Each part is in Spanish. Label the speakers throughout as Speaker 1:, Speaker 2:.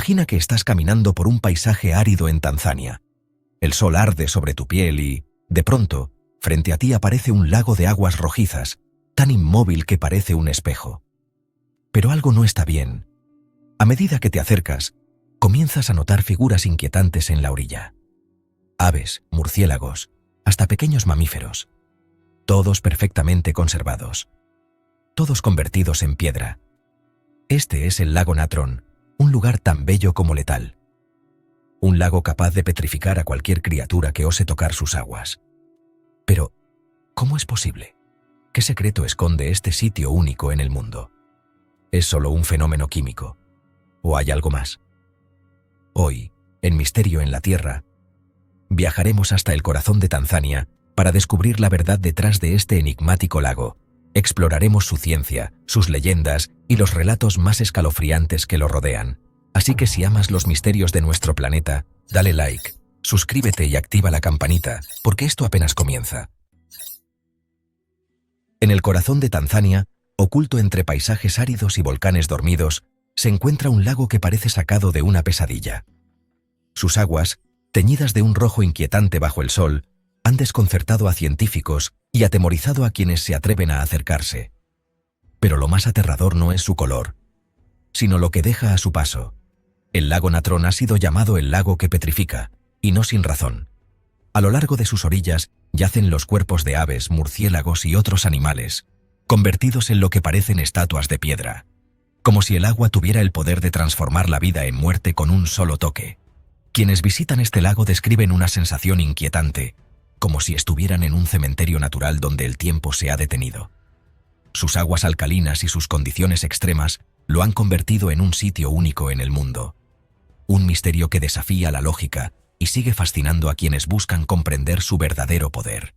Speaker 1: Imagina que estás caminando por un paisaje árido en Tanzania. El sol arde sobre tu piel y, de pronto, frente a ti aparece un lago de aguas rojizas, tan inmóvil que parece un espejo. Pero algo no está bien. A medida que te acercas, comienzas a notar figuras inquietantes en la orilla. Aves, murciélagos, hasta pequeños mamíferos. Todos perfectamente conservados. Todos convertidos en piedra. Este es el lago Natron, un lugar tan bello como letal. Un lago capaz de petrificar a cualquier criatura que ose tocar sus aguas. Pero, ¿cómo es posible? ¿Qué secreto esconde este sitio único en el mundo? ¿Es solo un fenómeno químico? ¿O hay algo más? Hoy, en Misterio en la Tierra, viajaremos hasta el corazón de Tanzania para descubrir la verdad detrás de este enigmático lago. Exploraremos su ciencia, sus leyendas y los relatos más escalofriantes que lo rodean. Así que si amas los misterios de nuestro planeta, dale like, suscríbete y activa la campanita, porque esto apenas comienza. En el corazón de Tanzania, oculto entre paisajes áridos y volcanes dormidos, se encuentra un lago que parece sacado de una pesadilla. Sus aguas, teñidas de un rojo inquietante bajo el sol, han desconcertado a científicos y atemorizado a quienes se atreven a acercarse. Pero lo más aterrador no es su color, sino lo que deja a su paso. El lago Natron ha sido llamado el lago que petrifica, y no sin razón. A lo largo de sus orillas yacen los cuerpos de aves, murciélagos y otros animales, convertidos en lo que parecen estatuas de piedra, como si el agua tuviera el poder de transformar la vida en muerte con un solo toque. Quienes visitan este lago describen una sensación inquietante, como si estuvieran en un cementerio natural donde el tiempo se ha detenido. Sus aguas alcalinas y sus condiciones extremas lo han convertido en un sitio único en el mundo. Un misterio que desafía la lógica y sigue fascinando a quienes buscan comprender su verdadero poder.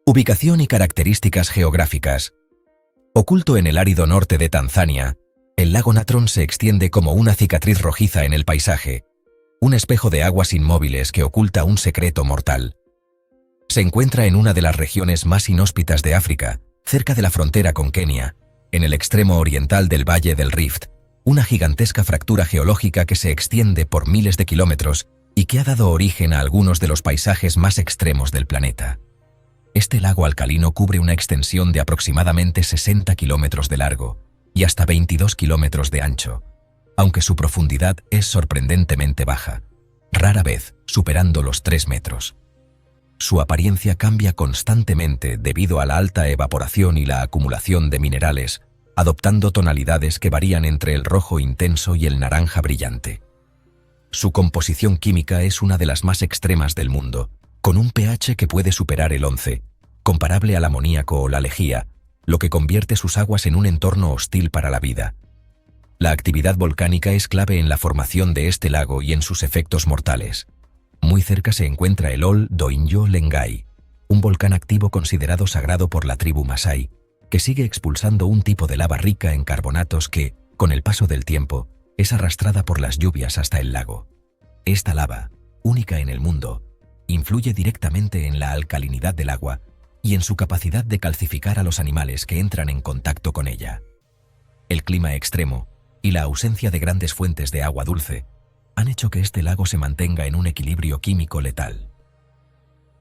Speaker 1: Ubicación y características geográficas. Oculto en el árido norte de Tanzania, el lago Natron se extiende como una cicatriz rojiza en el paisaje, un espejo de aguas inmóviles que oculta un secreto mortal. Se encuentra en una de las regiones más inhóspitas de África, cerca de la frontera con Kenia, en el extremo oriental del Valle del Rift, una gigantesca fractura geológica que se extiende por miles de kilómetros y que ha dado origen a algunos de los paisajes más extremos del planeta. Este lago alcalino cubre una extensión de aproximadamente 60 kilómetros de largo y hasta 22 kilómetros de ancho, aunque su profundidad es sorprendentemente baja, rara vez superando los 3 metros. Su apariencia cambia constantemente debido a la alta evaporación y la acumulación de minerales, adoptando tonalidades que varían entre el rojo intenso y el naranja brillante. Su composición química es una de las más extremas del mundo, con un pH que puede superar el 11, comparable al amoníaco o la lejía, lo que convierte sus aguas en un entorno hostil para la vida. La actividad volcánica es clave en la formación de este lago y en sus efectos mortales. Muy cerca se encuentra el Ol Doinyo Lengai, un volcán activo considerado sagrado por la tribu Masái, que sigue expulsando un tipo de lava rica en carbonatos que, con el paso del tiempo, es arrastrada por las lluvias hasta el lago. Esta lava, única en el mundo, influye directamente en la alcalinidad del agua y en su capacidad de calcificar a los animales que entran en contacto con ella. El clima extremo y la ausencia de grandes fuentes de agua dulce han hecho que este lago se mantenga en un equilibrio químico letal.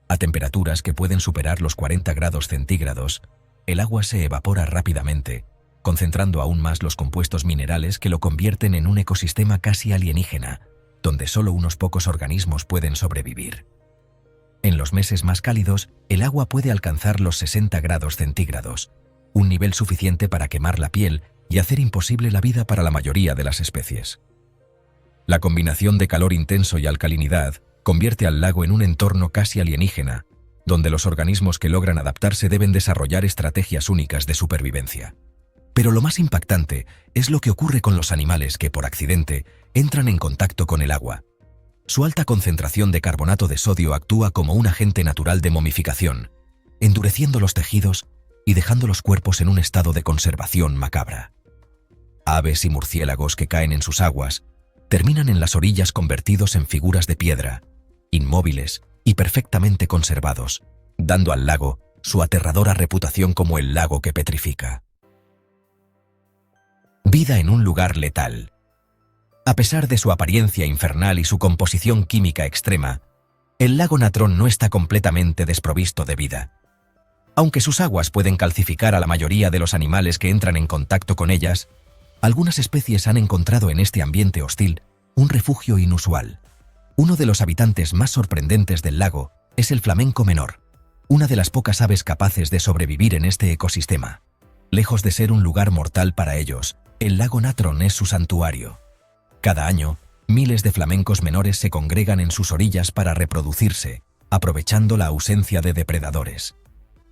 Speaker 1: A temperaturas que pueden superar los 40 grados centígrados, el agua se evapora rápidamente, concentrando aún más los compuestos minerales que lo convierten en un ecosistema casi alienígena, donde solo unos pocos organismos pueden sobrevivir. En los meses más cálidos, el agua puede alcanzar los 60 grados centígrados, un nivel suficiente para quemar la piel y hacer imposible la vida para la mayoría de las especies. La combinación de calor intenso y alcalinidad convierte al lago en un entorno casi alienígena, donde los organismos que logran adaptarse deben desarrollar estrategias únicas de supervivencia. Pero lo más impactante es lo que ocurre con los animales que, por accidente, entran en contacto con el agua. Su alta concentración de carbonato de sodio actúa como un agente natural de momificación, endureciendo los tejidos y dejando los cuerpos en un estado de conservación macabra. Aves y murciélagos que caen en sus aguas terminan en las orillas convertidos en figuras de piedra, inmóviles y perfectamente conservados, dando al lago su aterradora reputación como el lago que petrifica. Vida en un lugar letal. A pesar de su apariencia infernal y su composición química extrema, el lago Natron no está completamente desprovisto de vida. Aunque sus aguas pueden calcificar a la mayoría de los animales que entran en contacto con ellas, algunas especies han encontrado en este ambiente hostil un refugio inusual. Uno de los habitantes más sorprendentes del lago es el flamenco menor, una de las pocas aves capaces de sobrevivir en este ecosistema. Lejos de ser un lugar mortal para ellos, el lago Natron es su santuario. Cada año, miles de flamencos menores se congregan en sus orillas para reproducirse, aprovechando la ausencia de depredadores.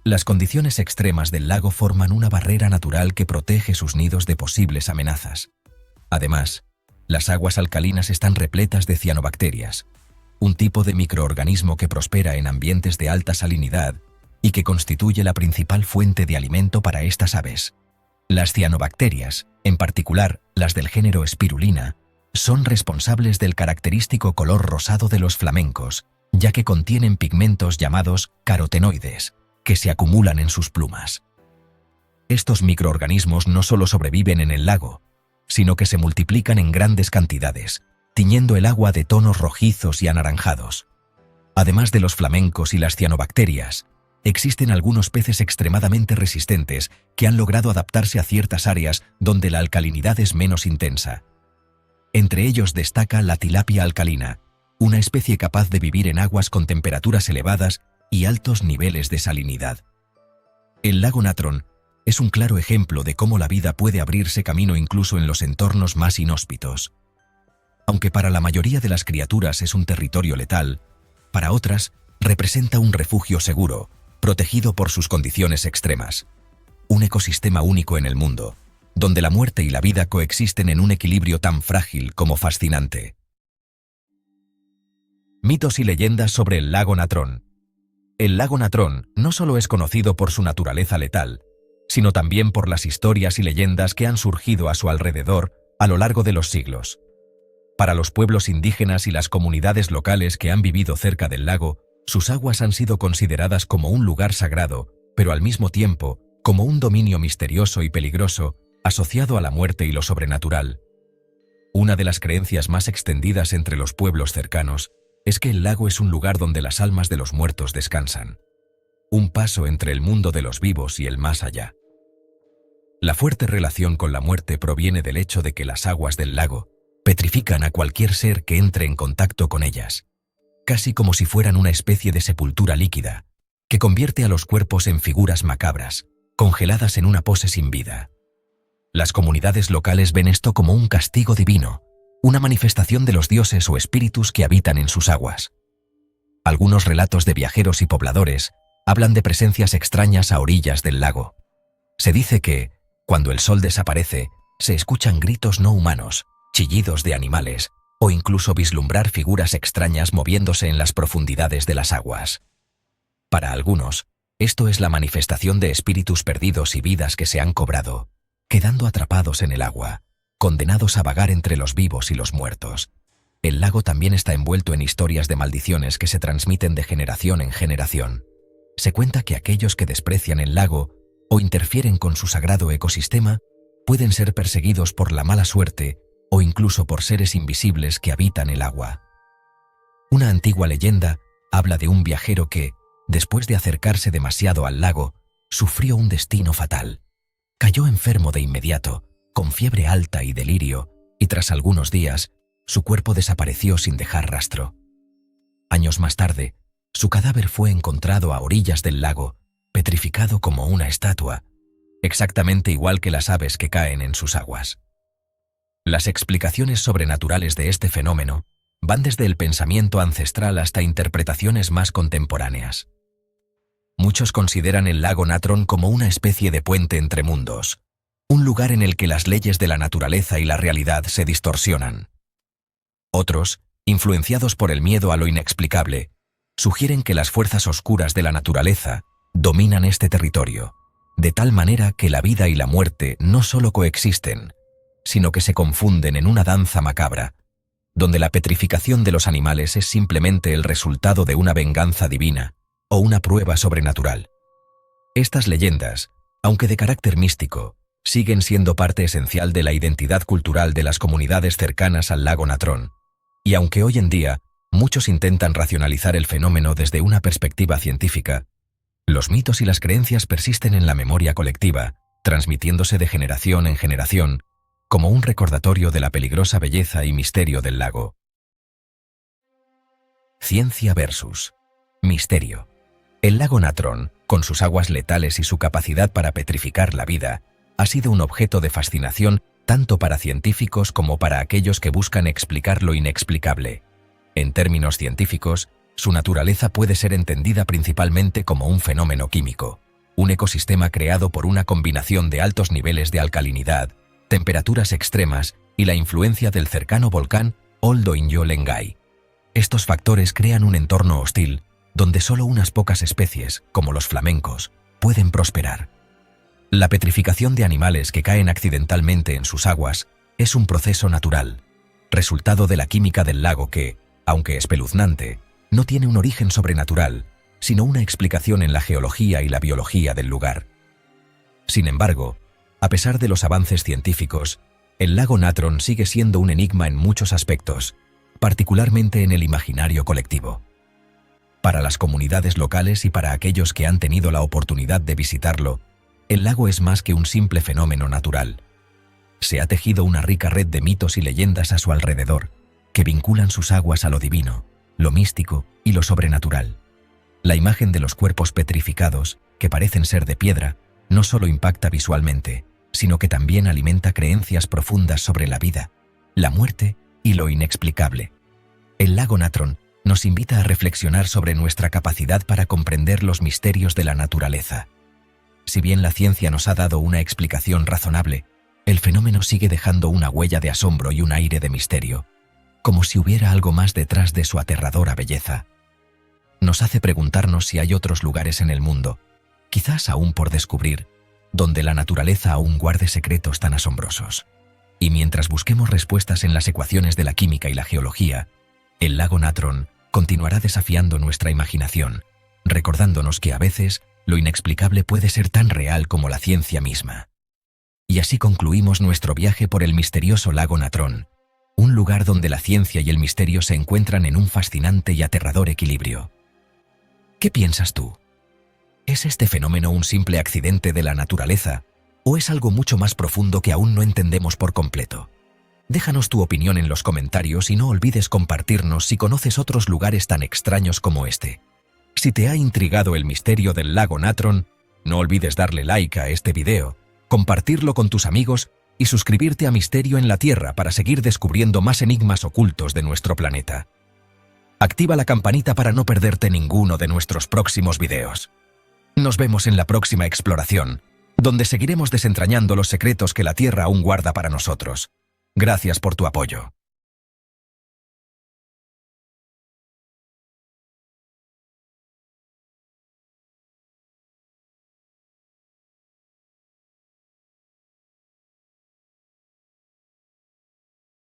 Speaker 1: Las condiciones extremas del lago forman una barrera natural que protege sus nidos de posibles amenazas. Además, las aguas alcalinas están repletas de cianobacterias, un tipo de microorganismo que prospera en ambientes de alta salinidad y que constituye la principal fuente de alimento para estas aves. Las cianobacterias, en particular las del género Spirulina, son responsables del característico color rosado de los flamencos, ya que contienen pigmentos llamados carotenoides, que se acumulan en sus plumas. Estos microorganismos no solo sobreviven en el lago, sino que se multiplican en grandes cantidades, tiñendo el agua de tonos rojizos y anaranjados. Además de los flamencos y las cianobacterias, existen algunos peces extremadamente resistentes que han logrado adaptarse a ciertas áreas donde la alcalinidad es menos intensa. Entre ellos destaca la tilapia alcalina, una especie capaz de vivir en aguas con temperaturas elevadas y altos niveles de salinidad. El lago Natron es un claro ejemplo de cómo la vida puede abrirse camino incluso en los entornos más inhóspitos. Aunque para la mayoría de las criaturas es un territorio letal, para otras representa un refugio seguro, protegido por sus condiciones extremas. Un ecosistema único en el mundo, donde la muerte y la vida coexisten en un equilibrio tan frágil como fascinante. Mitos y leyendas sobre el lago Natron. El lago Natron no solo es conocido por su naturaleza letal, sino también por las historias y leyendas que han surgido a su alrededor a lo largo de los siglos. Para los pueblos indígenas y las comunidades locales que han vivido cerca del lago, sus aguas han sido consideradas como un lugar sagrado, pero al mismo tiempo como un dominio misterioso y peligroso asociado a la muerte y lo sobrenatural. Una de las creencias más extendidas entre los pueblos cercanos es que el lago es un lugar donde las almas de los muertos descansan. Un paso entre el mundo de los vivos y el más allá. La fuerte relación con la muerte proviene del hecho de que las aguas del lago petrifican a cualquier ser que entre en contacto con ellas, casi como si fueran una especie de sepultura líquida, que convierte a los cuerpos en figuras macabras, congeladas en una pose sin vida. Las comunidades locales ven esto como un castigo divino, una manifestación de los dioses o espíritus que habitan en sus aguas. Algunos relatos de viajeros y pobladores hablan de presencias extrañas a orillas del lago. Se dice que, cuando el sol desaparece, se escuchan gritos no humanos, chillidos de animales, o incluso vislumbrar figuras extrañas moviéndose en las profundidades de las aguas. Para algunos, esto es la manifestación de espíritus perdidos y vidas que se han cobrado, quedando atrapados en el agua, condenados a vagar entre los vivos y los muertos. El lago también está envuelto en historias de maldiciones que se transmiten de generación en generación. Se cuenta que aquellos que desprecian el lago o interfieren con su sagrado ecosistema pueden ser perseguidos por la mala suerte o incluso por seres invisibles que habitan el agua. Una antigua leyenda habla de un viajero que, después de acercarse demasiado al lago, sufrió un destino fatal. Cayó enfermo de inmediato, con fiebre alta y delirio, y tras algunos días, su cuerpo desapareció sin dejar rastro. Años más tarde, su cadáver fue encontrado a orillas del lago, petrificado como una estatua, exactamente igual que las aves que caen en sus aguas. Las explicaciones sobrenaturales de este fenómeno van desde el pensamiento ancestral hasta interpretaciones más contemporáneas. Muchos consideran el lago Natron como una especie de puente entre mundos, un lugar en el que las leyes de la naturaleza y la realidad se distorsionan. Otros, influenciados por el miedo a lo inexplicable, sugieren que las fuerzas oscuras de la naturaleza dominan este territorio, de tal manera que la vida y la muerte no solo coexisten, sino que se confunden en una danza macabra, donde la petrificación de los animales es simplemente el resultado de una venganza divina o una prueba sobrenatural. Estas leyendas, aunque de carácter místico, siguen siendo parte esencial de la identidad cultural de las comunidades cercanas al lago Natron. Y aunque hoy en día muchos intentan racionalizar el fenómeno desde una perspectiva científica, los mitos y las creencias persisten en la memoria colectiva, transmitiéndose de generación en generación, como un recordatorio de la peligrosa belleza y misterio del lago. Ciencia versus misterio. El lago Natron, con sus aguas letales y su capacidad para petrificar la vida, ha sido un objeto de fascinación tanto para científicos como para aquellos que buscan explicar lo inexplicable. En términos científicos, su naturaleza puede ser entendida principalmente como un fenómeno químico, un ecosistema creado por una combinación de altos niveles de alcalinidad, temperaturas extremas y la influencia del cercano volcán Oldo-Inyo-Lengai. Estos factores crean un entorno hostil donde solo unas pocas especies, como los flamencos, pueden prosperar. La petrificación de animales que caen accidentalmente en sus aguas es un proceso natural, resultado de la química del lago que, aunque espeluznante, no tiene un origen sobrenatural, sino una explicación en la geología y la biología del lugar. Sin embargo, a pesar de los avances científicos, el lago Natron sigue siendo un enigma en muchos aspectos, particularmente en el imaginario colectivo. Para las comunidades locales y para aquellos que han tenido la oportunidad de visitarlo, el lago es más que un simple fenómeno natural. Se ha tejido una rica red de mitos y leyendas a su alrededor, que vinculan sus aguas a lo divino, lo místico y lo sobrenatural. La imagen de los cuerpos petrificados, que parecen ser de piedra, no solo impacta visualmente, sino que también alimenta creencias profundas sobre la vida, la muerte y lo inexplicable. El lago Natron nos invita a reflexionar sobre nuestra capacidad para comprender los misterios de la naturaleza. Si bien la ciencia nos ha dado una explicación razonable, el fenómeno sigue dejando una huella de asombro y un aire de misterio, como si hubiera algo más detrás de su aterradora belleza. Nos hace preguntarnos si hay otros lugares en el mundo, quizás aún por descubrir, donde la naturaleza aún guarde secretos tan asombrosos. Y mientras busquemos respuestas en las ecuaciones de la química y la geología, el lago Natron continuará desafiando nuestra imaginación, recordándonos que a veces lo inexplicable puede ser tan real como la ciencia misma. Y así concluimos nuestro viaje por el misterioso lago Natron, un lugar donde la ciencia y el misterio se encuentran en un fascinante y aterrador equilibrio. ¿Qué piensas tú? ¿Es este fenómeno un simple accidente de la naturaleza o es algo mucho más profundo que aún no entendemos por completo? Déjanos tu opinión en los comentarios y no olvides compartirnos si conoces otros lugares tan extraños como este. Si te ha intrigado el misterio del lago Natron, no olvides darle like a este video, compartirlo con tus amigos y suscribirte a Misterio en la Tierra para seguir descubriendo más enigmas ocultos de nuestro planeta. Activa la campanita para no perderte ninguno de nuestros próximos videos. Nos vemos en la próxima exploración, donde seguiremos desentrañando los secretos que la Tierra aún guarda para nosotros. Gracias por tu apoyo.